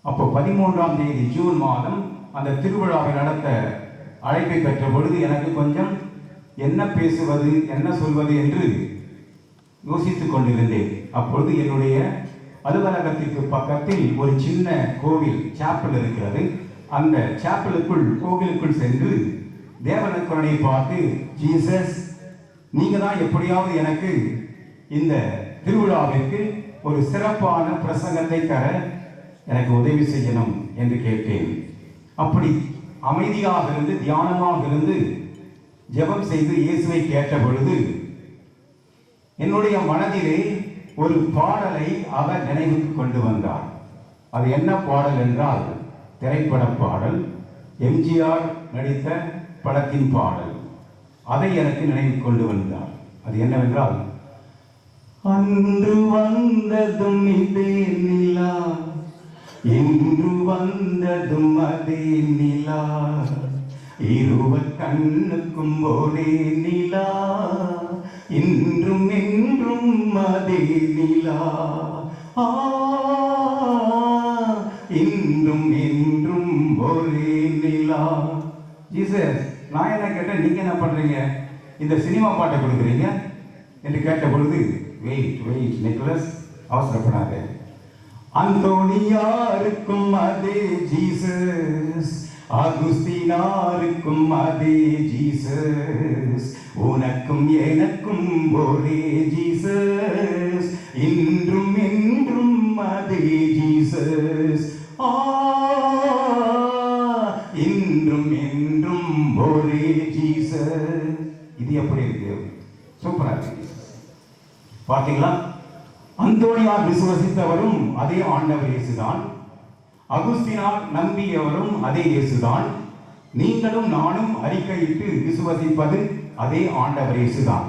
அப்போ 13ஆம் தேதி ஜூன் மாதம் அந்த திருவிழாவை நடத்த அழைப்பை பெற்ற பொழுது எனக்கு கொஞ்சம் என்ன பேசுவது என்ன சொல்வது என்று யோசித்துக் கொண்டிருந்தேன். அப்பொழுது என்னுடைய அலுவலகத்திற்கு பக்கத்தில் ஒரு சின்ன கோவில் சாப்பல் இருக்கிறது. அந்த சாப்பலுக்குள் கோவிலுக்குள் சென்று தேவனுக்குரனை பார்த்து, ஜீசஸ், நீங்க தான் எப்படியாவது எனக்கு இந்த திருவிழாவிற்கு ஒரு சிறப்பான பிரசங்கத்தை தர எனக்கு உதவி செய்யணும் என்று கேட்டேன். அப்படி அமைதியாக இருந்து தியானமாக இருந்து ஜெபம் செய்து இயேசுவை கேட்ட பொழுது என்னுடைய மனதிலே ஒரு பாடலை அவர் நினைவுக்கு கொண்டு வந்தார். அது என்ன பாடல் என்றால் திரைப்பட பாடல், எம்ஜிஆர் நடித்த படத்தின் பாடல். அதை எனக்கு நினைவு கொண்டு வந்தார். அது என்னவென்றால், அன்று வந்ததும் இதே நிலா, இன்று வந்ததும் அதே நிலா, இருவர் கண்ணுக்கும் ஒரே நிலா, இன்றும் என்றும் அதே நிலா, இன்றும் என்றும் ஒரே நிலா. ஜீசஸ், நான் என்ன கேட்டேன், நீங்க என்ன பண்றீங்க, இந்த சினிமா பாட்டை கொடுக்குறீங்க என்று கேட்ட பொழுது, வெயிட் வெயிட் நிக்கோலஸ், அவசரப்படாத. அந்தோனியாருக்கும் அதே ஜீசஸ், அகுஸ்தினாருக்கும் அதே ஜீசஸ், உனக்கும் எனக்கும் ஒரே ஜீசஸ், இன்றும் என்றும் அதே ஜீசஸ், இன்றும் என்றும் ஒரே ஜீசஸ். இது எப்படி இருக்கு? சூப்பரா இருக்கு. பார்த்தீங்களா? அந்தோனியார் விசுவசித்தவரும் அதே ஆண்டவர் இயேசுதான், அகுஸ்தினார் நம்பியவரும் அதே இயேசுதான், நீங்களும் நானும் அறிக்கையிட்டு விசுவசிப்பது அதே ஆண்டவர் இயேசுதான்.